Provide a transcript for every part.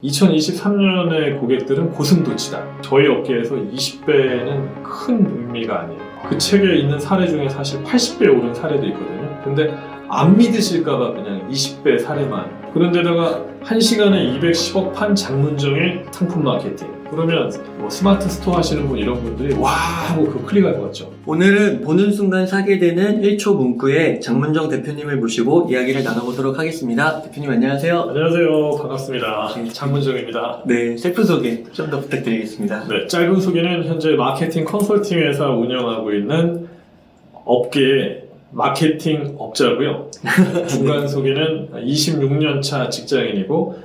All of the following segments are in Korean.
2023년의 고객들은 고슴도치다. 저희 업계에서 20배는 큰 의미가 아니에요. 그 책에 있는 사례 중에 사실 80배 오른 사례도 있거든요. 근데 안 믿으실까봐 그냥 20배 사례만. 그런데다가 1시간에 210억 판 장문정의 상품 마케팅. 그러면 뭐 스마트 스토어 하시는 분 이런 분들이 와 하고 그 클릭할 것 같죠. 오늘은 보는 순간 사게 되는 1초 문구의 장문정 대표님을 모시고 이야기를 나눠보도록 하겠습니다. 대표님 안녕하세요. 안녕하세요. 반갑습니다. 장문정입니다. 네, 셀프 소개 좀 더 부탁드리겠습니다. 네, 짧은 소개는 현재 마케팅 컨설팅 회사 운영하고 있는 업계의 마케팅 업자고요. 중간 소개는 26년 차 직장인이고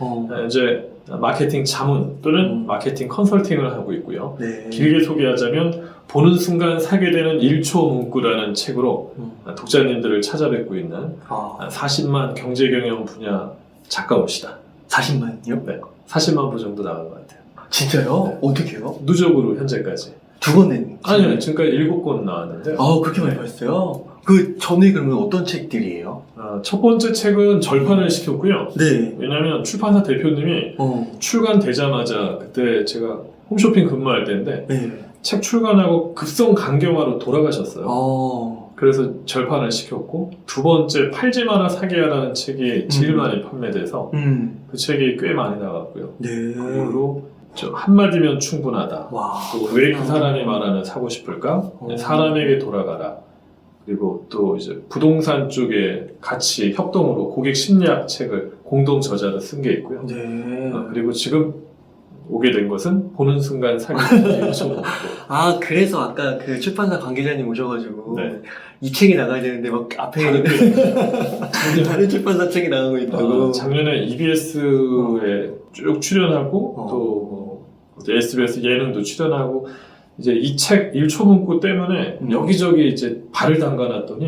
이제 마케팅 자문 또는 마케팅 컨설팅을 하고 있고요. 네. 길게 소개하자면 보는 순간 사게 되는 1초 문구라는 책으로 독자님들을 찾아뵙고 있는 40만 경제경영 분야 작가입니다. 40만요? 네, 40만 부 정도 나간 것 같아요. 진짜요? 네. 어떻게요? 누적으로 현재까지. 두 권 낸? 아니요, 지금까지 7권 나왔는데 그렇게 많이 봤어요? 그 전에 그러면 어떤 책들이에요? 첫 번째 책은 절판을 시켰고요. 네. 왜냐하면 출판사 대표님이 출간되자마자 그때 제가 홈쇼핑 근무할 때인데 네. 책 출간하고 급성 간경화로 돌아가셨어요. 그래서 절판을 시켰고, 두 번째 팔지 마라 사기야라는 책이 제일 많이 판매돼서 그 책이 꽤 많이 나갔고요. 네. 그리고 저 한마디면 충분하다. 와. 왜 그 사람이 말하는 사고 싶을까? 사람에게 돌아가라. 그리고 또 이제 부동산 쪽에 같이 협동으로 고객 심리학 책을 공동 저자로 쓴 게 있고요. 네. 그리고 지금 오게 된 것은 보는 순간 사기 요청. 그래서 아까 그 출판사 관계자님 오셔가지고 네. 이 책이 나가야 되는데 막 앞에 다른 출판사 책이 나가고 있다고. 작년에 EBS에 쭉 출연하고 또 SBS 예능도 출연하고 이제 이 책 1초 문구 때문에 여기저기 이제 발을 담가놨더니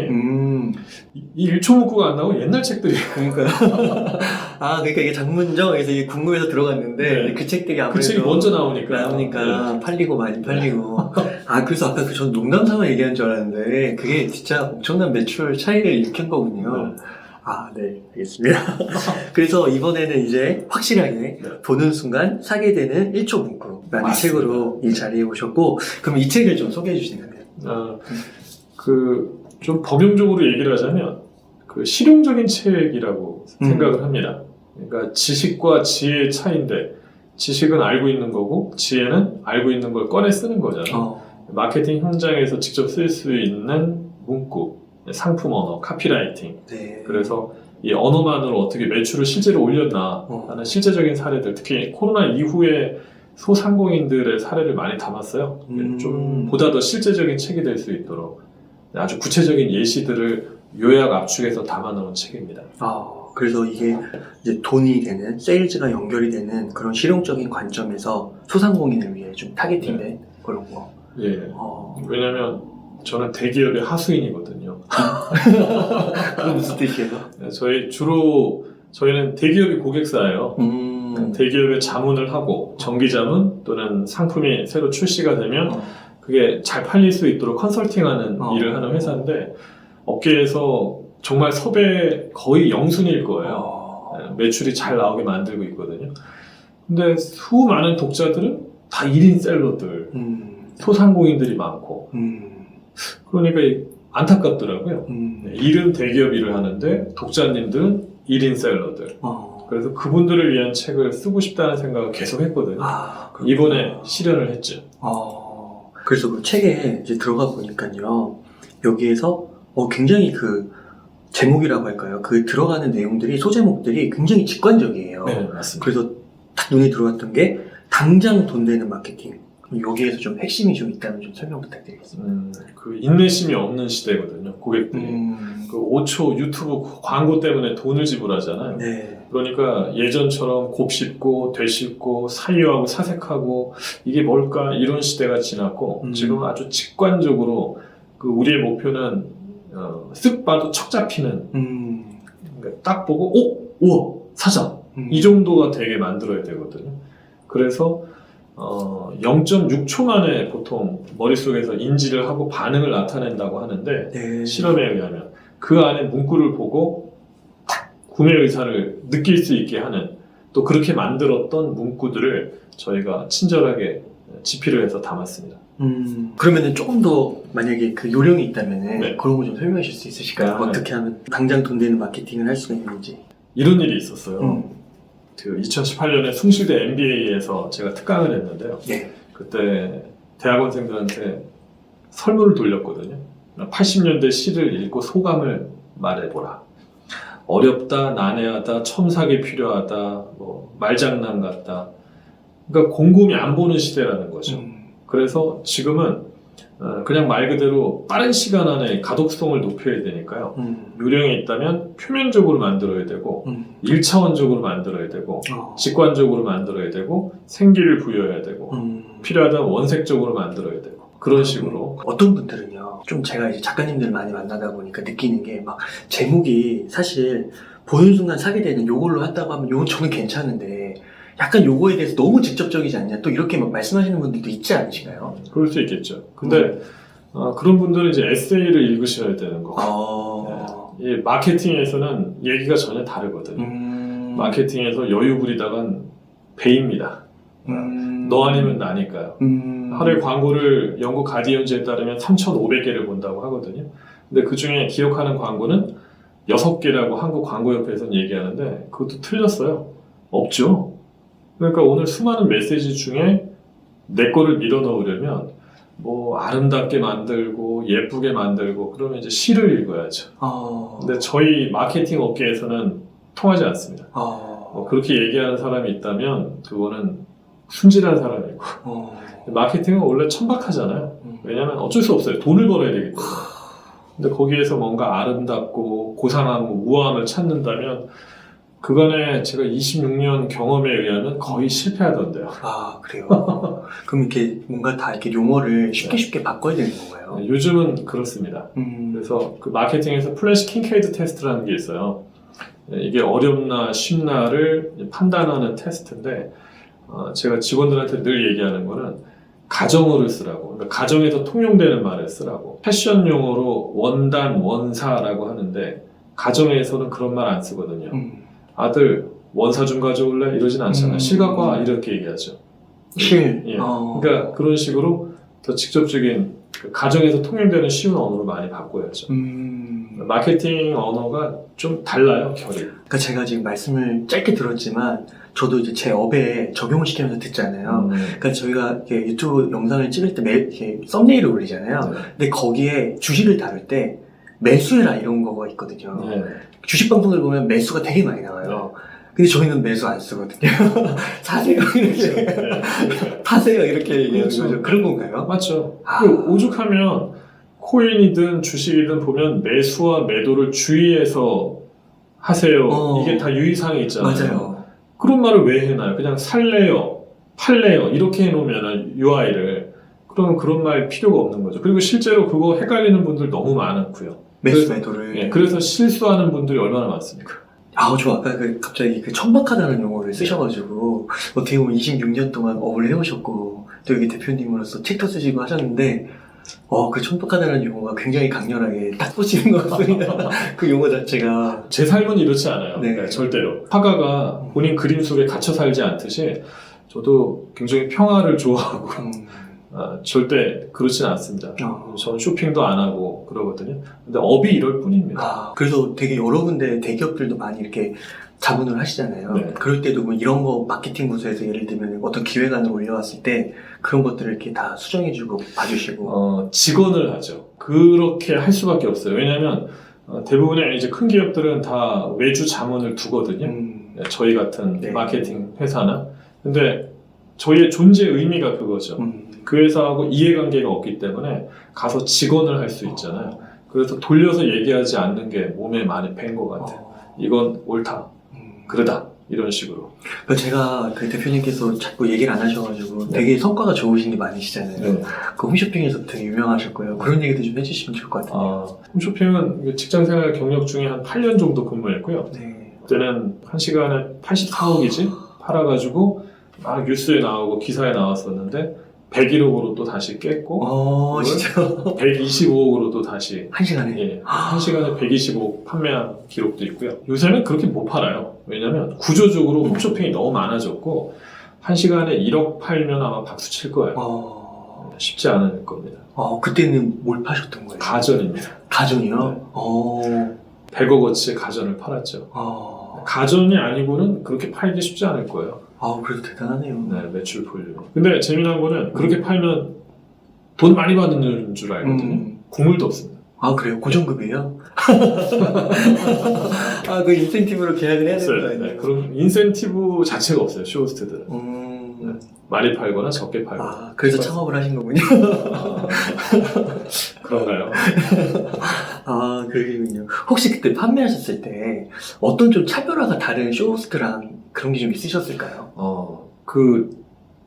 이 1초 문구가 안 나오고 옛날 책들이 그러니까요. 그러니까 이게 장문정에서 이게 궁금해서 들어갔는데 네. 그 책들이 아무래도 그 책이 먼저 나오니까 네. 팔리고 많이 팔리고. 그래서 아까 전 농담삼아 얘기한 줄 알았는데 그게 진짜 엄청난 매출 차이를 일으킨 거군요. 네, 알겠습니다. 그래서 이번에는 이제 확실하게 보는 순간 사게 되는 1초 문구라는 책으로 이 자리에 오셨고, 그럼 이 책을 좀 소개해 주시면 돼요. 좀 범용적으로 얘기를 하자면 그 실용적인 책이라고 생각을 합니다. 그러니까 지식과 지혜의 차이인데 지식은 알고 있는 거고 지혜는 알고 있는 걸 꺼내 쓰는 거잖아요. 마케팅 현장에서 직접 쓸 수 있는 문구, 상품 언어, 카피라이팅. 네. 그래서 이 언어만으로 어떻게 매출을 실제로 올렸나 하는 실제적인 사례들, 특히 코로나 이후에 소상공인들의 사례를 많이 담았어요. 좀 보다 더 실제적인 책이 될 수 있도록 아주 구체적인 예시들을 요약 압축해서 담아놓은 책입니다. 그래서 이게 이제 돈이 되는, 세일즈가 연결이 되는 그런 실용적인 관점에서 소상공인을 위해 좀 타겟팅된 그런 거. 예. 왜냐면 저는 대기업의 하수인이거든요. 그건 무슨 뜻이에요? 저희는 대기업이 고객사예요. 대기업에 자문을 하고 정기자문 또는 상품이 새로 출시가 되면 그게 잘 팔릴 수 있도록 컨설팅하는 일을 하는 회사인데 업계에서 정말 섭외 거의 영순일 거예요. 매출이 잘 나오게 만들고 있거든요. 근데 수많은 독자들은 다 1인 셀러들, 소상공인들이 많고 그러니까 안타깝더라고요. 일은 대기업 일을 하는데 독자님들은 1인 셀러들. 그래서 그분들을 위한 책을 쓰고 싶다는 생각을 계속 했거든요. 이번에 실현을 했죠. 그래서 그 책에 이제 들어가 보니까요. 여기에서 굉장히 그 제목이라고 할까요? 그 들어가는 내용들이, 소제목들이 굉장히 직관적이에요. 네, 맞습니다. 그래서 딱 눈에 들어왔던 게 당장 돈 되는 마케팅. 여기에서 좀 핵심이 좀 있다면 좀 설명 부탁드리겠습니다. 그 인내심이 없는 시대거든요, 고객들이. 그 5초 유튜브 광고 때문에 돈을 지불하잖아요. 네. 그러니까 예전처럼 곱씹고 되씹고 사유하고 사색하고 이게 뭘까 이런 시대가 지났고 지금 아주 직관적으로 그 우리의 목표는 쓱 봐도 척 잡히는 그러니까 딱 보고 우와 사자 이 정도가 되게 만들어야 되거든요. 그래서 0.6초 만에 보통 머릿속에서 인지를 하고 반응을 나타낸다고 하는데 실험에 의하면 그 안에 문구를 보고 구매 의사를 느낄 수 있게 하는 또 그렇게 만들었던 문구들을 저희가 친절하게 집필을 해서 담았습니다. 그러면은 조금 더 만약에 그 요령이 있다면은 네. 그런 거 좀 설명해 주실 수 있으실까요? 아, 네. 어떻게 하면 당장 돈 되는 마케팅을 할 수가 있는지. 이런 일이 있었어요. 그 2018년에 숭실대 MBA에서 제가 특강을 했는데요. 네. 그때 대학원생들한테 설문을 돌렸거든요. 80년대 시를 읽고 소감을 말해보라. 어렵다, 난해하다, 첨삭이 필요하다, 뭐 말장난 같다. 그러니까 곰곰이 안 보는 시대라는 거죠. 그래서 지금은 그냥 말 그대로 빠른 시간 안에 가독성을 높여야 되니까요. 요령이 있다면 표면적으로 만들어야 되고 1차원적으로 만들어야 되고 직관적으로 만들어야 되고 생기를 부여해야 되고 필요하다면 원색적으로 만들어야 되고 그런 식으로. 어떤 분들은요, 좀 제가 이제 작가님들 많이 만나다 보니까 느끼는 게 막 제목이 사실 보는 순간 사게 되는 요걸로 한다고 하면 요건 저는 괜찮은데 약간 요거에 대해서 너무 직접적이지 않냐, 또 이렇게 막 말씀하시는 분들도 있지 않으신가요? 그럴 수 있겠죠. 근데 그런 분들은 이제 에세이를 읽으셔야 되는 거고. 이 마케팅에서는 얘기가 전혀 다르거든요. 마케팅에서 여유 부리다간 배입니다. 너 아니면 나니까요. 하루에 광고를 영국 가디언즈에 따르면 3,500개를 본다고 하거든요. 근데 그 중에 기억하는 광고는 6개라고 한국 광고협회에서는 얘기하는데 그것도 틀렸어요. 없죠. 그러니까 오늘 수많은 메시지 중에 내 거를 밀어 넣으려면 뭐 아름답게 만들고 예쁘게 만들고 그러면 이제 시를 읽어야죠. 근데 저희 마케팅 업계에서는 통하지 않습니다. 그렇게 얘기하는 사람이 있다면 그거는 순진한 사람이고 마케팅은 원래 천박하잖아요. 왜냐하면 어쩔 수 없어요. 돈을 벌어야 되기 때문에. 근데 거기에서 뭔가 아름답고 고상하고 우아함을 찾는다면 그간에 제가 26년 경험에 의하면 거의 실패하던데요. 아, 그래요? 그럼 이렇게 뭔가 다 이렇게 용어를 쉽게 바꿔야 되는 건가요? 네, 요즘은 그렇습니다. 그래서 그 마케팅에서 플래시 킹케이드 테스트라는 게 있어요. 이게 어렵나 쉽나를 판단하는 테스트인데 제가 직원들한테 늘 얘기하는 거는 가정어를 쓰라고. 그러니까 가정에서 통용되는 말을 쓰라고. 패션 용어로 원단, 원사라고 하는데 가정에서는 그런 말 안 쓰거든요. 아들 원사 좀 가져올래? 이러진 않잖아요. 실 갖고 와 이렇게 얘기하죠. 실. 예. 그러니까 그런 식으로 더 직접적인 그 가정에서 통용되는 쉬운 언어로 많이 바꿔야죠. 마케팅 언어가 좀 달라요, 결이. 그러니까 제가 지금 말씀을 짧게 들었지만 저도 이제 제 업에 적용을 시키면서 듣잖아요. 그러니까 저희가 이렇게 유튜브 영상을 찍을 때 이렇게 썸네일을 올리잖아요. 네. 근데 거기에 주식을 다룰 때 매수해라 이런 거가 있거든요. 네. 주식 방송을 보면 매수가 되게 많이 나와요. 근데 저희는 매수 안 쓰거든요. 사세요 이렇게. 파세요 이렇게 얘기하는 그렇죠. 거죠. 그런 건가요? 맞죠. 그 오죽하면 코인이든 주식이든 보면 매수와 매도를 주의해서 하세요. 이게 다 유의사항이 있잖아요. 맞아요. 그런 말을 왜 해놔요? 그냥 살래요, 팔래요 이렇게 해놓으면 UI를 그러면 그런 말 필요가 없는 거죠. 그리고 실제로 그거 헷갈리는 분들 너무 많고요. 매수 매도를. 예, 그래서 실수하는 분들이 얼마나 많습니까? 저 아까 갑자기 그 천박하다는 용어를 쓰셔가지고 어떻게 보면 26년 동안 업을 해오셨고 또 여기 대표님으로서 책도 쓰시고 하셨는데 그 천박하다는 용어가 굉장히 강렬하게 딱 꽂히는 것 같습니다. 그 용어 자체가. 제 삶은 이렇지 않아요. 네. 네, 절대로. 화가가 본인 그림 속에 갇혀 살지 않듯이 저도 굉장히 평화를 좋아하고 절대 그렇진 않습니다. 저는 쇼핑도 안 하고 그러거든요. 근데 업이 이럴 뿐입니다. 그래서 되게 여러 군데 대기업들도 많이 이렇게 자문을 하시잖아요. 네. 그럴 때도 뭐 이런 거 마케팅 부서에서 예를 들면 어떤 기획안을 올려왔을 때 그런 것들을 이렇게 다 수정해주고 봐주시고. 직원을 하죠. 그렇게 할 수밖에 없어요. 왜냐하면 대부분의 이제 큰 기업들은 다 외주 자문을 두거든요. 저희 같은 네. 마케팅 회사나. 근데 저희의 존재 의미가 그거죠. 그 회사하고 이해관계가 없기 때문에 가서 직원을 할 수 있잖아요. 그래서 돌려서 얘기하지 않는 게 몸에 많이 밴 것 같아요. 이건 옳다, 그러다 이런 식으로. 제가 그 대표님께서 자꾸 얘기를 안 하셔가지고 되게 성과가 좋으신 게 많으시잖아요. 네. 그 홈쇼핑에서 되게 유명하셨고요. 그런 얘기도 좀 해주시면 좋을 것 같아요. 홈쇼핑은 직장생활 경력 중에 한 8년 정도 근무했고요. 네. 그때는 한 시간에 84억이지 팔아가지고 막 뉴스에 나오고 기사에 나왔었는데 101억으로 또 다시 깼고 진짜 125억으로 또 다시 1시간에? 예, 1시간에 125억 판매한 기록도 있고요. 요새는 그렇게 못 팔아요. 왜냐면 구조적으로 홈쇼핑이 너무 많아졌고 1시간에 1억 팔면 아마 박수 칠 거예요. 쉽지 않을 겁니다. 그때는 뭘 파셨던 거예요? 가전입니다. 가전이요? 100억어치의 가전을 팔았죠. 가전이 아니고는 그렇게 팔기 쉽지 않을 거예요. 그래도 대단하네요. 네, 매출 볼륨. 근데 재미난 거는 그렇게 팔면 돈 많이 받는 줄 알거든요. 국물도 없습니다. 그래요? 고정급이에요? 그 인센티브로 계약을 해야 되는 거 아니에요? 네, 그럼 인센티브 자체가 없어요, 쇼호스트들은. 네, 많이 팔거나 적게 팔거나. 그래서 창업을 하신 거군요. 그런가요? 그러군요. 혹시 그때 판매하셨을 때 어떤 좀 차별화가 다른 쇼호스트랑 그런 게 좀 있으셨을까요?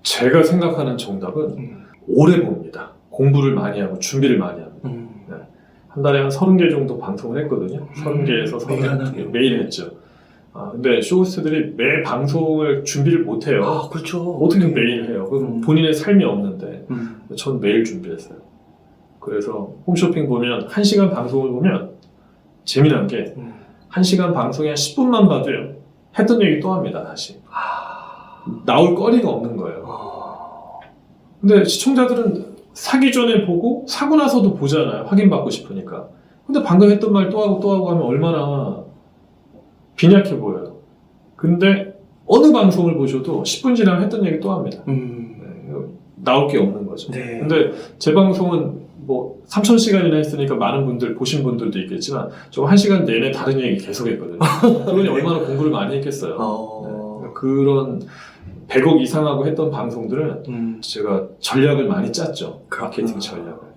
제가 생각하는 정답은 오래 봅니다. 공부를 많이 하고 준비를 많이 합니다. 네. 한 달에 한 30개 정도 방송을 했거든요. 30개에서 매일 했죠. 근데 쇼호스트들이 매 방송을 준비를 못 해요. 그렇죠. 어떻게 매일 해요? 그럼 본인의 삶이 없는데 전 매일 준비했어요. 그래서 홈쇼핑 보면 1시간 방송을 보면 재미난 게 1시간 방송에 한 10분만 봐도요. 했던 얘기 또 합니다. 다시. 나올 거리가 없는 거예요. 근데 시청자들은 사기 전에 보고 사고 나서도 보잖아요. 확인받고 싶으니까. 근데 방금 했던 말 또 하고 또 하고 하면 얼마나 빈약해 보여요. 근데 어느 방송을 보셔도 10분 지나면 했던 얘기 또 합니다. 나올 게 없는 거죠. 네. 근데 제 방송은 뭐 3,000시간이나 했으니까 많은 분들 보신 분들도 있겠지만 저 1시간 내내 다른 얘기 계속 했거든요. 그러니 얼마나 공부를 많이 했겠어요. 네. 그런 100억 이상하고 했던 방송들은 제가 전략을 많이 짰죠. 마케팅 전략을.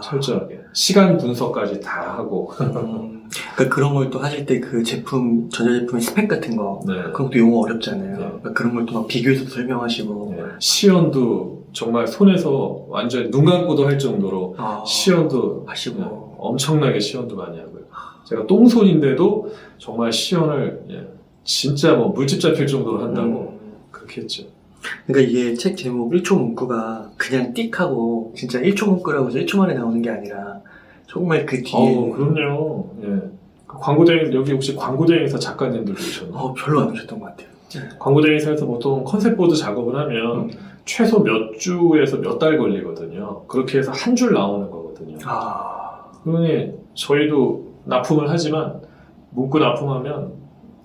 철저하게. 시간 분석까지 다 하고. 그러니까 그런 걸 또 하실 때 그 제품, 전자제품의 스펙 같은 거, 네. 그런 것도 용어 어렵잖아요. 네. 그러니까 그런 걸 또 막 비교해서 설명하시고. 네. 시연도 정말 손에서 완전 눈 감고도 할 정도로 시연도 하시고. 네. 엄청나게 시연도 많이 하고요. 제가 똥손인데도 정말 시연을 진짜 뭐 물집 잡힐 정도로 한다고 그렇게 했죠. 그러니까 이게 책 제목 1초 문구가 그냥 띡 하고 진짜 1초 문구라고 해서 1초 만에 나오는 게 아니라 정말 그 뒤에 그럼요. 예. 광고대행 여기 혹시 광고대행사 작가님들도 오셨나요? 별로 안 오셨던 것 같아요. 광고대행사에서 보통 컨셉보드 작업을 하면 최소 몇 주에서 몇 달 걸리거든요. 그렇게 해서 한 줄 나오는 거거든요. 그러니 저희도 납품을 하지만 문구 납품하면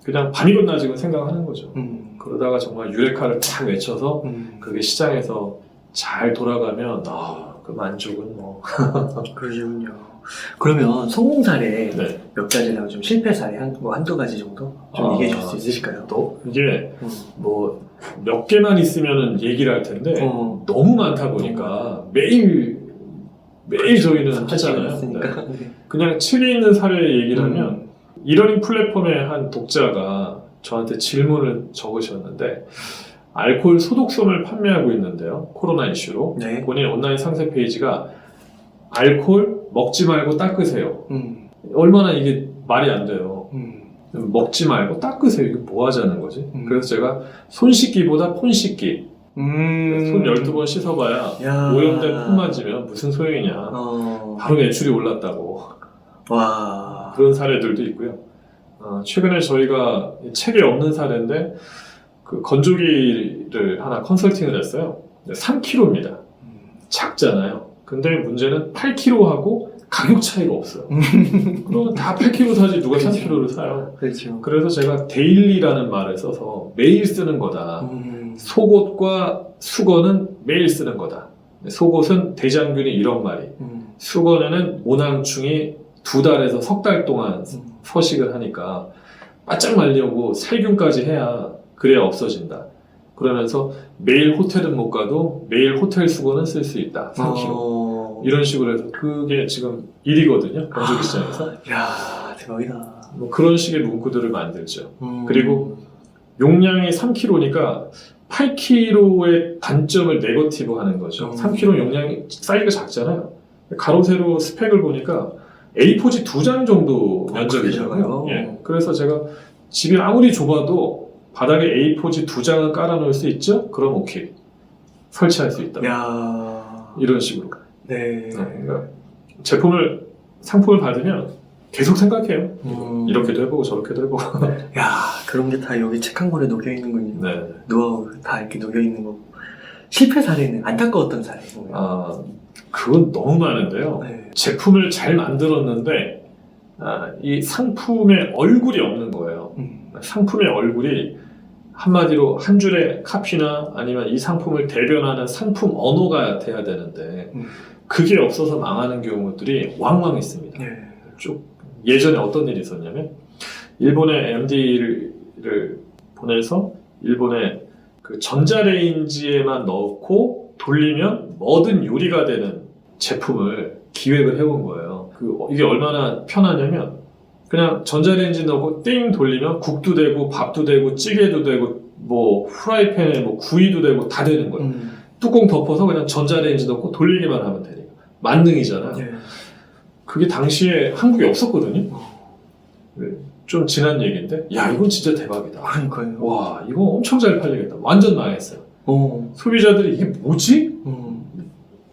그냥 밤이건 지금 생각하는 거죠. 그러다가 정말 유레카를 탁 외쳐서 그게 시장에서 잘 돌아가면 그 만족은 뭐. 그러시군요. 그러면 성공 사례 네. 몇 가지나 좀 실패 사례 한두 가지 정도 좀 얘기해 줄 수 있으실까요? 또 이게 뭐 몇 개만 있으면 얘기를 할 텐데 너무 많다 보니까 매일 저희는 하잖아요. 네. 그냥 책에 있는 사례 얘기를 하면 이러닝 플랫폼의 한 독자가 저한테 질문을 적으셨는데 알코올 소독솜을 판매하고 있는데요. 코로나 이슈로. 네. 본인 온라인 상세 페이지가 알코올 먹지 말고 닦으세요. 얼마나 이게 말이 안 돼요. 먹지 말고 닦으세요. 이게 뭐 하자는 거지? 그래서 제가 손 씻기보다 폰 씻기. 손 12번 씻어봐야 오염된 폰 만지면 무슨 소용이냐. 바로 매출이 올랐다고. 그런 사례들도 있고요. 최근에 저희가 책에 없는 사례인데 그 건조기를 하나 컨설팅을 했어요. 3kg입니다. 작잖아요. 근데 문제는 8kg하고 가격 차이가 없어요. 그러면 다 8kg 사지 누가 3kg를 사요. 그렇죠. 그래서 제가 데일리라는 말을 써서 매일 쓰는 거다. 속옷과 수건은 매일 쓰는 거다. 속옷은 대장균이 1억 마리, 수건에는 모낭충이 2달에서 석 달 동안 서식을 하니까 바짝 말려고 살균까지 해야 그래야 없어진다. 그러면서 매일 호텔은 못 가도 매일 호텔 수건은 쓸 수 있다. 3kg. 이런 식으로 해서 그게 지금 일이거든요. 건조기 시장에서. 이야, 대박이다. 뭐 그런 식의 문구들을 만들죠. 그리고 용량이 3kg니까 8kg의 단점을 네거티브 하는 거죠. 3kg 용량이 사이즈가 작잖아요. 가로 세로 스펙을 보니까 A4지 2장 정도 면적이잖아요. 예. 그래서 제가 집이 아무리 좁아도 바닥에 A4지 2장은 깔아놓을 수 있죠? 그럼 오케이. 설치할 수 있다. 야. 이런 식으로. 네. 그러니까 상품을 받으면 계속 생각해요. 이렇게도 해보고 저렇게도 해보고. 야, 그런 게 다 여기 책 한 권에 녹여 있는군요. 네. 노하우 다 이렇게 녹여 있는 거. 실패 사례는 안타까웠던 사례인가요? 아, 그건 너무 많은데요. 네. 제품을 잘 만들었는데 이 상품의 얼굴이 없는 거예요. 상품의 얼굴이 한마디로 한 줄의 카피나 아니면 이 상품을 대변하는 상품 언어가 돼야 되는데 그게 없어서 망하는 경우들이 왕왕 있습니다. 네. 예전에 어떤 일이 있었냐면 일본의 MD를 보내서 일본의 그 전자레인지에만 넣고 돌리면 뭐든 요리가 되는 제품을 기획을 해본 거예요. 이게 얼마나 편하냐면 그냥 전자레인지 넣고 띵 돌리면 국도 되고 밥도 되고 찌개도 되고 뭐 프라이팬에 뭐 구이도 되고 다 되는 거예요. 뚜껑 덮어서 그냥 전자레인지 넣고 돌리기만 하면 되니까 만능이잖아요. 네. 그게 당시에 한국에 없었거든요. 좀 지난 얘기인데 야 이건 진짜 대박이다. 그러니까요. 와 이거 엄청 잘 팔리겠다. 완전 망했어요. 소비자들이 이게 뭐지?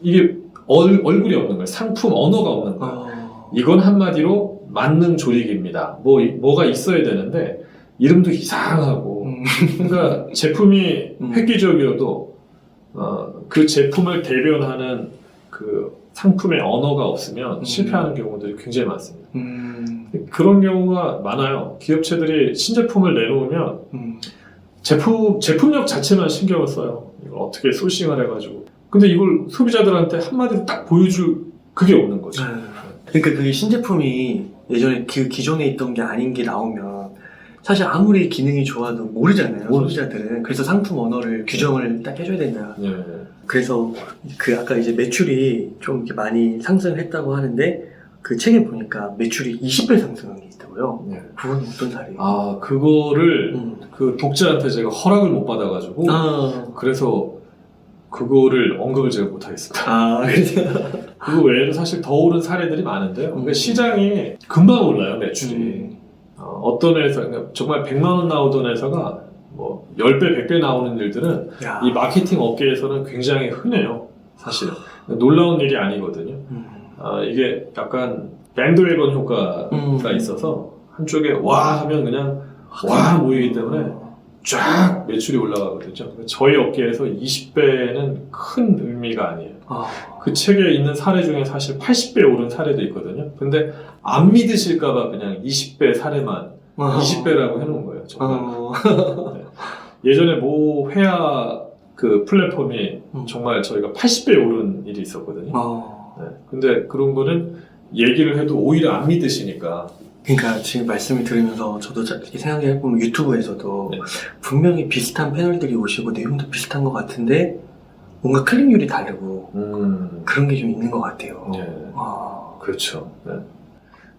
이게 얼굴이 없는 거예요. 상품 언어가 없는 거예요. 이건 한마디로 만능 조리기입니다. 뭐가 있어야 되는데 이름도 이상하고 그러니까 제품이 획기적이어도 그 제품을 대변하는 그 상품의 언어가 없으면 실패하는 경우들이 굉장히 많습니다. 그런 경우가 많아요. 기업체들이 신제품을 내놓으면 제품력 자체만 신경을 써요. 이걸 어떻게 소싱을 해가지고. 근데 이걸 소비자들한테 한마디로 딱 보여줄 그게 없는 거죠. 그러니까 그게 신제품이 예전에 그 기존에 있던 게 아닌 게 나오면 사실 아무리 기능이 좋아도 모르잖아요. 소비자들은. 그래서 상품 언어를 규정을 딱 해줘야 된다. 네. 그래서 그 아까 이제 매출이 좀 이렇게 많이 상승했다고 하는데 그 책에 보니까 매출이 20배 상승한 게 있다고요. 네. 그건 어떤 사례예요? 아 그거를 그 독자한테 제가 허락을 못 받아가지고 그래서 그거를 언급을 제가 못하겠습니다. 그래서 그거 외에도 사실 더 오른 사례들이 많은데요. 그러니까 시장이 금방 올라요 매출이. 어떤 회사 그러니까 정말 100만 원 나오던 회사가 뭐 10배, 100배 나오는 일들은 이 마케팅 업계에서는 굉장히 흔해요. 사실은 놀라운 일이 아니거든요. 이게 약간 밴드웨건 효과가 있어서 한쪽에 와 하면 그냥 와 모이기 때문에 쫙 매출이 올라가거든요. 저희 업계에서 20배는 큰 의미가 아니에요. 그 책에 있는 사례 중에 사실 80배 오른 사례도 있거든요. 근데 안 믿으실까봐 그냥 20배 사례만 20배라고 해놓은 거예요. 정말. 네. 예전에 모 회화 그 플랫폼이 정말 저희가 80배 오른 일이 있었거든요. 네. 근데 그런 거는 얘기를 해도 오히려 안 믿으시니까. 그러니까 지금 말씀을 들으면서 저도 이렇게 생각해보면 유튜브에서도 네. 분명히 비슷한 패널들이 오시고 내용도 비슷한 것 같은데 뭔가 클릭률이 다르고 그런 게 좀 있는 것 같아요. 네. 그렇죠. 네.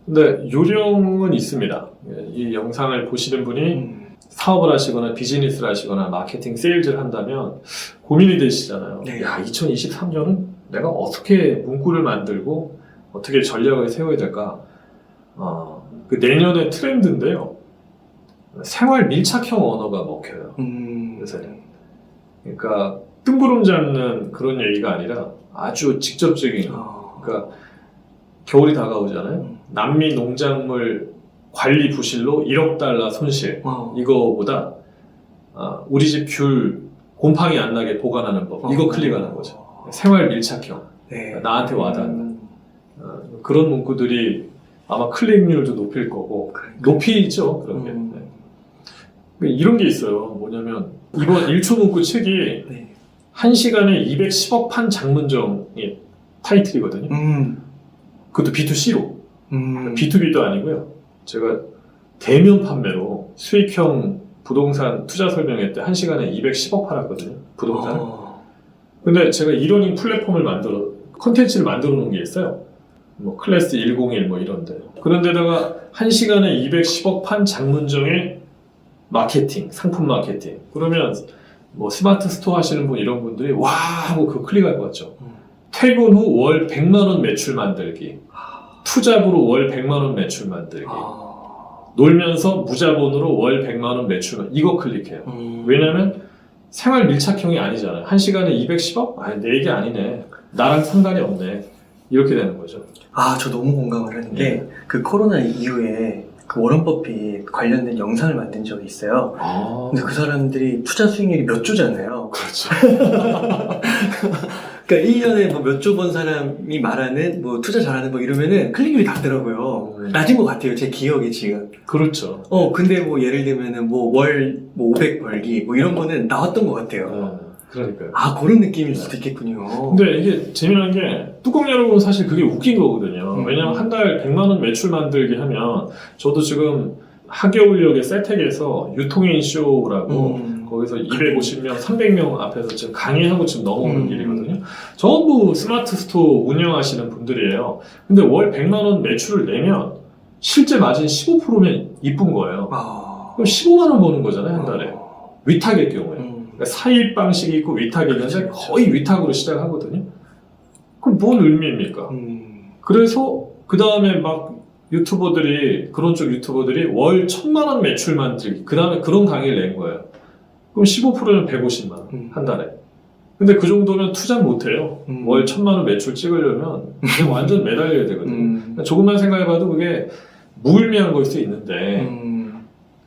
근데 요령은 있습니다. 이 영상을 보시는 분이 사업을 하시거나 비즈니스를 하시거나 마케팅, 세일즈를 한다면 고민이 되시잖아요. 네. 야, 2023년은 내가 어떻게 문구를 만들고 어떻게 전략을 세워야 될까? 그 내년의 트렌드인데요. 생활 밀착형 언어가 먹혀요. 요새는. 그러니까 뜬구름 잡는 그런 얘기가 아니라 아주 직접적인. 그러니까 겨울이 다가오잖아요. 남미 농작물 관리 부실로 1억 달러 손실. 이거보다 우리 집 귤 곰팡이 안 나게 보관하는 법. 이거 클릭하는 거죠. 생활 밀착형. 네. 나한테 와닿는. 그런 문구들이 아마 클릭률도 높일 거고 높이죠 그런 게. 네. 이런 게 있어요. 뭐냐면 이번 1초 문구 책이 1시간에 210억 판 장문정이 타이틀이거든요. 그것도 B2C로. B2B도 아니고요. 제가 대면 판매로 수익형 부동산 투자 설명회 때 1시간에 210억 팔았거든요. 부동산을. 근데 제가 이러닝 플랫폼을 컨텐츠를 만들어 놓은 게 있어요. 뭐 클래스 101 뭐 이런데. 그런데다가 1시간에 210억 판 장문정의 마케팅, 상품 마케팅. 그러면 뭐 스마트 스토어 하시는 분 이런 분들이 와 하고 그거 클릭할 것 같죠. 퇴근 후 월 100만 원 매출 만들기. 투잡으로 월 100만 원 매출 만들기. 놀면서 무자본으로 월 100만 원 매출 이거 클릭해요. 왜냐면 생활 밀착형이 아니잖아요. 1시간에 210억? 아니 내 얘기 아니네. 나랑 상관이 없네. 이렇게 되는 거죠. 아, 저 너무 공감을 하는 게, 그 코로나 이후에 그 워런 버핏 관련된 영상을 만든 적이 있어요. 근데 그 사람들이 투자 수익률이 몇 조잖아요. 그렇죠. 그러니까 1년에 뭐 몇 조 번 사람이 말하는 뭐 투자 잘하는 뭐 이러면은 클릭률이 낮더라고요. 낮은 것 같아요. 제 기억에 지금. 그렇죠. 근데 뭐 예를 들면은 뭐 월 뭐 500 벌기 뭐 이런 거는 나왔던 것 같아요. 그러니까요. 아, 그런 느낌일 수도 있겠군요. 근데 이게 재미난 게 뚜껑 열어보면 사실 그게 웃긴 거거든요. 왜냐면 한 달 100만 원 매출 만들기 하면 저도 지금 하계울역의 세택에서 유통인 쇼라고 거기서 250명, 300명 앞에서 지금 강의하고 지금 넘어오는 길이거든요. 전부 스마트 스토어 운영하시는 분들이에요. 근데 월 100만 원 매출을 내면 실제 마진 15%면 이쁜 거예요. 그럼 15만 원 버는 거잖아요, 한 달에. 위탁의 경우에. 그러니까 사입 방식이 있고 위탁이 있는데 거의 위탁으로 시작하거든요. 그럼 뭔 의미입니까? 그래서 그 다음에 막 유튜버들이, 그런 쪽 유튜버들이 월 1000만 원 매출 만들기, 그 다음에 그런 강의를 낸 거예요. 그럼 15%는 150만 원, 한 달에. 근데 그 정도면 투자 못 해요. 월 1000만 원 매출 찍으려면 그냥 완전 매달려야 되거든요. 조금만 생각해봐도 그게 무의미한 걸 수 있는데,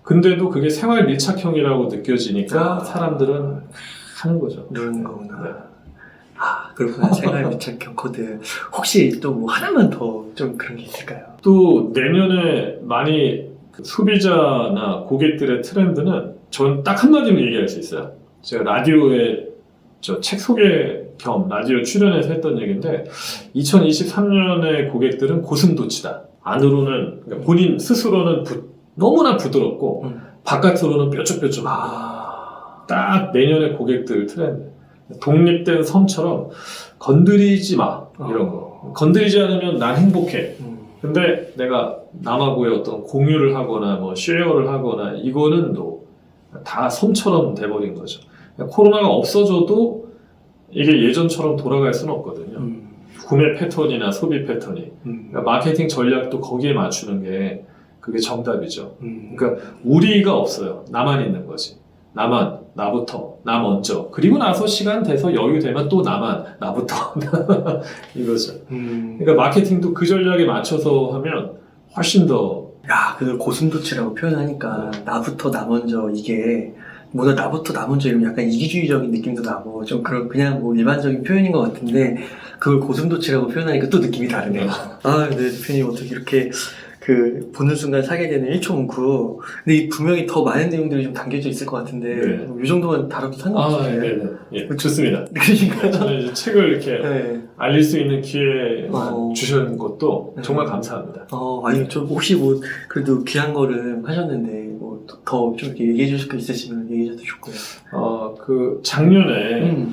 근데도 그게 생활 밀착형이라고 느껴지니까 사람들은 하는 거죠. 누르는 거구나. 네. 아, 그렇구나. 생활 밀착형 코드. 혹시 또 뭐 하나만 더 좀 그런 게 있을까요? 또 내년에 많이 그 소비자나 고객들의 트렌드는 전 딱 한마디로 얘기할 수 있어요. 제가 라디오에 저 책 소개 겸 라디오 출연해서 했던 얘기인데 2023년의 고객들은 고슴도치다. 안으로는 그러니까 본인 스스로는 너무나 부드럽고 바깥으로는 뾰족뾰족하고 딱 내년의 고객들 트렌드. 독립된 섬처럼 건드리지 마 이런 거. 건드리지 않으면 난 행복해. 근데 내가 남하고의 어떤 공유를 하거나 뭐 쉐어를 하거나 이거는 다 섬처럼 돼버린 거죠. 코로나가 없어져도 이게 예전처럼 돌아갈 수는 없거든요. 구매 패턴이나 소비 패턴이. 그러니까 마케팅 전략도 거기에 맞추는 게 그게 정답이죠. 그러니까 우리가 없어요. 나만 있는 거지. 나만, 나부터, 나 먼저. 그리고 나서 시간 돼서 여유 되면 또 나만, 나부터. 이거죠. 그러니까 마케팅도 그 전략에 맞춰서 하면 훨씬 더. 야, 그걸 고슴도치라고 표현하니까 나부터 나 먼저 이게 뭐다 나부터 나 먼저 이러면 약간 이기주의적인 느낌도 나고 좀 그냥 뭐 일반적인 표현인 것 같은데 그걸 고슴도치라고 표현하니까 또 느낌이 다르네요. 아, 네, 대표님 어떻게 이렇게 그 보는 순간 사게 되는 1초 문구. 근데 이 분명히 더 많은 내용들이 좀 담겨져 있을 것 같은데 네. 이 정도만 다뤄도 상관없어요. 네. 예, 좋습니다. 그러니까 저는 이제 책을 이렇게 네. 알릴 수 있는 기회만 주신 것도 네. 정말 감사합니다. 아니 좀 혹시 뭐 그래도 귀한 거를 하셨는데 뭐 더 좀 이렇게 얘기해 주실 거 있으시면 얘기해 주셔도 좋고요. 그 작년에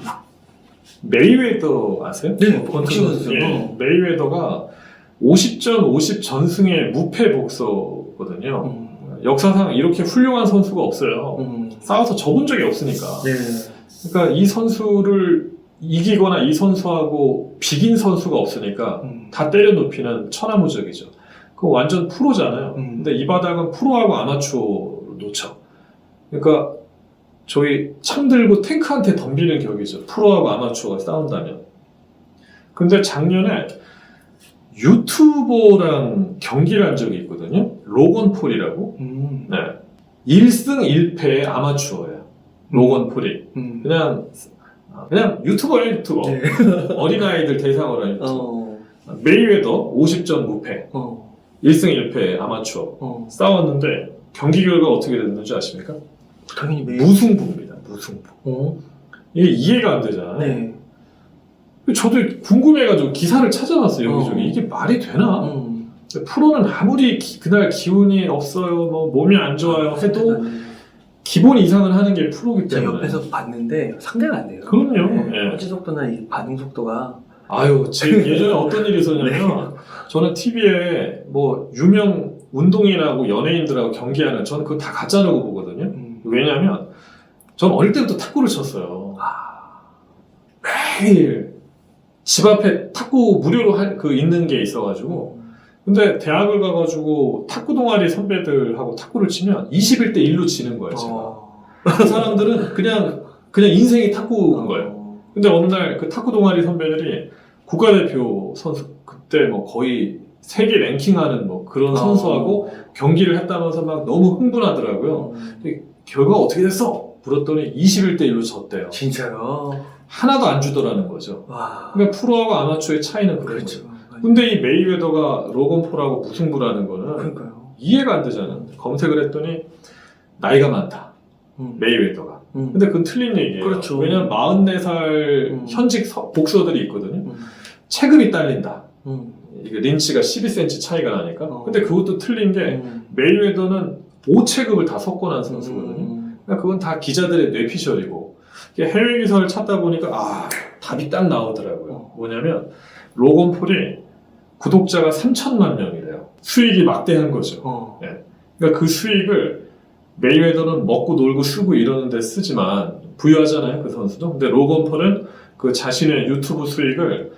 메이웨더 아세요? 네, 혹시 보셨어요? 예, 메이웨더가 50전 50전승의 무패 복서거든요. 역사상 이렇게 훌륭한 선수가 없어요. 싸워서 져본 적이 없으니까. 네. 그러니까 이 선수를 이기거나 이 선수하고 비긴 선수가 없으니까 다 때려눕히는 천하무적이죠. 그거 완전 프로잖아요. 근데 이 바닥은 프로하고 아마추어 놓쳐. 그러니까 저희 창 들고 탱크한테 덤비는 격이죠. 프로하고 아마추어가 싸운다면. 근데 작년에 유튜버랑 경기를 한 적이 있거든요. 로건 폴이라고. 네. 1승 1패의 아마추어예요. 로건 폴이. 그냥 유튜버예요, 유튜버. 네. 어린아이들 대상으로 한 유튜버. 메이웨더 50전 무패. 1승 1패의 아마추어. 싸웠는데 경기 결과 어떻게 됐는지 아십니까? 당연히 무승부입니다. 무승부. 이게 이해가 안 되잖아요. 네. 저도 궁금해가지고 기사를 찾아봤어요. 여기저기. 이게 말이 되나? 프로는 아무리 그날 기운이 없어요, 뭐 몸이 안 좋아요 해도 기본 이상을 하는 게 프로기 제가 때문에. 옆에서 봤는데 상대가 안 돼요. 그럼요. 예. 화질 속도나 이 반응 속도가. 아유, 예전에 어떤 일이 있었냐면 저는 TV에 뭐 유명 운동인하고 연예인들하고 경기하는 저는 그거 다 가짜라고 보거든요. 왜냐하면 저는 어릴 때부터 탁구를 쳤어요. 매일 집 앞에 탁구 무료로 있는 게 있어가지고. 근데 대학을 가가지고 탁구 동아리 선배들하고 탁구를 치면 21대 1로 지는 거예요, 제가. 그 사람들은 그냥 인생이 탁구인 거예요. 근데 어느 날 그 탁구 동아리 선배들이 국가대표 선수 그때 뭐 거의 세계 랭킹하는 뭐 그런 선수하고 경기를 했다면서 막 너무 흥분하더라고요. 근데 결과가 어떻게 됐어? 물었더니 21대 1로 졌대요. 진짜요? 하나도 안 주더라는 거죠. 와. 그러니까 프로하고 아마추어의 차이는 그런 거죠. 그렇죠. 근데 이 메이웨더가 로건 폴하고 무승부라는 거는 그러니까요. 이해가 안 되잖아. 검색을 했더니 나이가 많다. 메이웨더가. 근데 그건 틀린 얘기예요. 그렇죠. 왜냐면 44살 현직 복서들이 있거든요. 체급이 딸린다. 이게 린치가 12cm 차이가 나니까. 근데 그것도 틀린 게 메이웨더는 5체급을 다 섞어난 선수거든요. 그러니까 그건 다 기자들의 뇌피셜이고. 해외 기사를 찾다 보니까 답이 딱 나오더라고요. 뭐냐면 로건 폴이 구독자가 3천만 명이래요. 수익이 막대한 거죠. 네. 그러니까 그 수익을 메이웨더는 먹고 놀고 쓰고 이러는 데 쓰지만 부유하잖아요, 그 선수도. 근데 로건 폴은 그 자신의 유튜브 수익을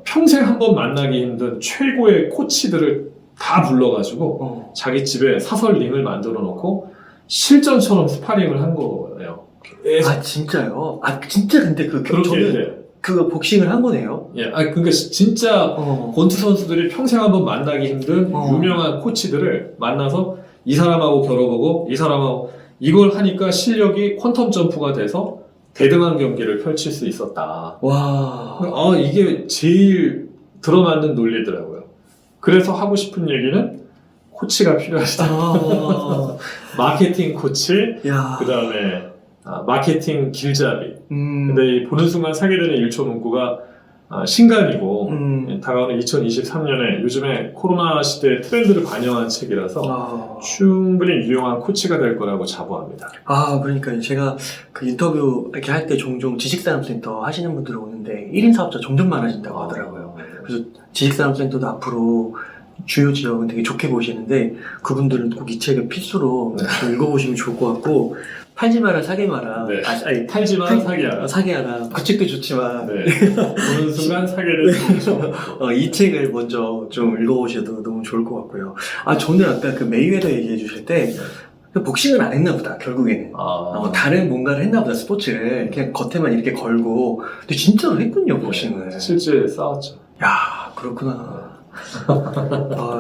평생 한 번 만나기 힘든 최고의 코치들을 다 불러가지고 자기 집에 사설 링을 만들어 놓고 실전처럼 스파링을 한 거예요. 아 진짜요? 아 진짜 근데 그렇게 저는 돼요. 그 복싱을 한 거네요. 예, 그러니까 진짜 권투 선수들이 평생 한번 만나기 힘든 유명한 코치들을 만나서 이 사람하고 겨뤄보고 이 사람하고 이걸 하니까 실력이 퀀텀 점프가 돼서 대등한 경기를 펼칠 수 있었다. 와. 이게 제일 들어맞는 논리더라고요. 그래서 하고 싶은 얘기는 코치가 필요하다. 마케팅 코치, 그 다음에 마케팅 길잡이. 근데 이 보는 순간 사게 되는 1초 문구가 신간이고 다가오는 2023년에 요즘에 코로나 시대의 트렌드를 반영한 책이라서 충분히 유용한 코치가 될 거라고 자부합니다. 그러니까 제가 그 인터뷰 이렇게 할 때 종종 지식산업센터 하시는 분들 오는데 1인 사업자 점점 많아진다고 하더라고요. 그래서 지식산업센터도 앞으로 주요 지역은 되게 좋게 보시는데 그분들은 꼭 이 책을 필수로 좀 읽어보시면 좋을 것 같고 팔지 마라 사게 마라. 네. 팔지 마라 사게 하라. 사게 하라. 그 책도 좋지만 네. 보는 순간 사게 되는 이 책을 먼저 좀 읽어보셔도 너무 좋을 것 같고요. 저는 아까 그 메이웨더 얘기해 주실 때 복싱을 안 했나 보다 결국에는. 다른 뭔가를 했나 보다 스포츠를 그냥 겉에만 이렇게 걸고. 근데 진짜로 했군요 복싱을. 실제 싸웠죠. 야 그렇구나.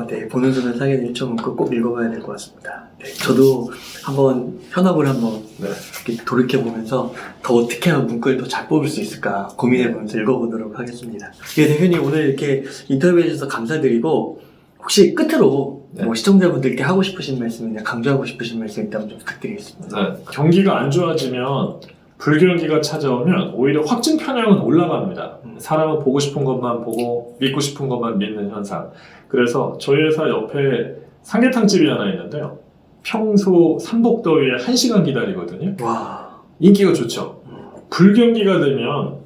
네. 보는 순간 사게 된 1점 문구 꼭 읽어봐야 될 것 같습니다. 네, 저도 한번 현업을 한번 이렇게 돌이켜보면서 더 어떻게 하면 문구를 더 잘 뽑을 수 있을까 고민해보면서 읽어보도록 하겠습니다. 예, 대표님 오늘 이렇게 인터뷰해주셔서 감사드리고 혹시 끝으로 뭐 시청자분들께 하고 싶으신 말씀이나 강조하고 싶으신 말씀 있다면 좀 부탁드리겠습니다. 경기가 안 좋아지면 불경기가 찾아오면 오히려 확증 편향은 올라갑니다. 사람은 보고 싶은 것만 보고 믿고 싶은 것만 믿는 현상. 그래서 저희 회사 옆에 삼계탕집이 하나 있는데요. 평소 삼복더위에 1시간 기다리거든요. 와. 인기가 좋죠. 불경기가 되면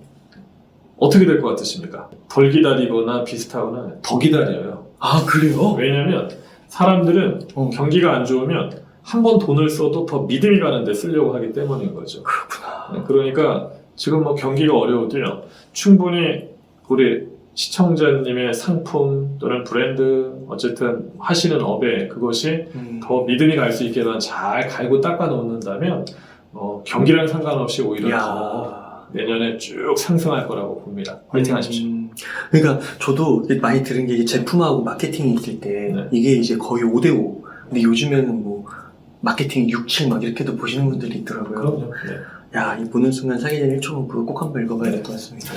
어떻게 될 것 같으십니까? 덜 기다리거나 비슷하거나 더 기다려요. 그래요? 왜냐면 사람들은 경기가 안 좋으면 한 번 돈을 써도 더 믿음이 가는데 쓰려고 하기 때문인 거죠. 그렇구나. 그러니까 지금 뭐 경기가 어려워도요. 충분히 우리 시청자님의 상품 또는 브랜드 어쨌든 하시는 업에 그것이 더 믿음이 갈 수 있게만 잘 갈고 닦아 놓는다면 경기랑 상관없이 오히려 더 내년에 쭉 상승할 거라고 봅니다. 화이팅 하십시오. 그러니까 저도 많이 들은 게 제품하고 마케팅이 있을 때 이게 이제 거의 5대5. 근데 요즘에는 뭐 마케팅 6, 7 막 이렇게도 보시는 분들이 있더라고요. 그럼요. 이 보는 순간 사게 된 1초 문구 꼭 한번 읽어봐야 될 것 같습니다.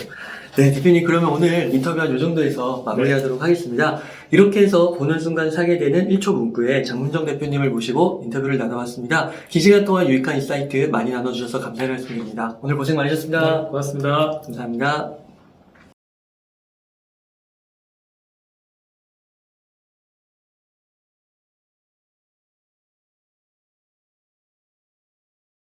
네, 대표님 그러면 오늘 인터뷰 한 요 정도에서 마무리하도록 하겠습니다. 이렇게 해서 보는 순간 사게 되는 1초 문구에 장문정 대표님을 모시고 인터뷰를 나눠봤습니다. 긴 시간 동안 유익한 인사이트 많이 나눠주셔서 감사를 말씀드립니다. 오늘 고생 많으셨습니다. 고맙습니다. 감사합니다.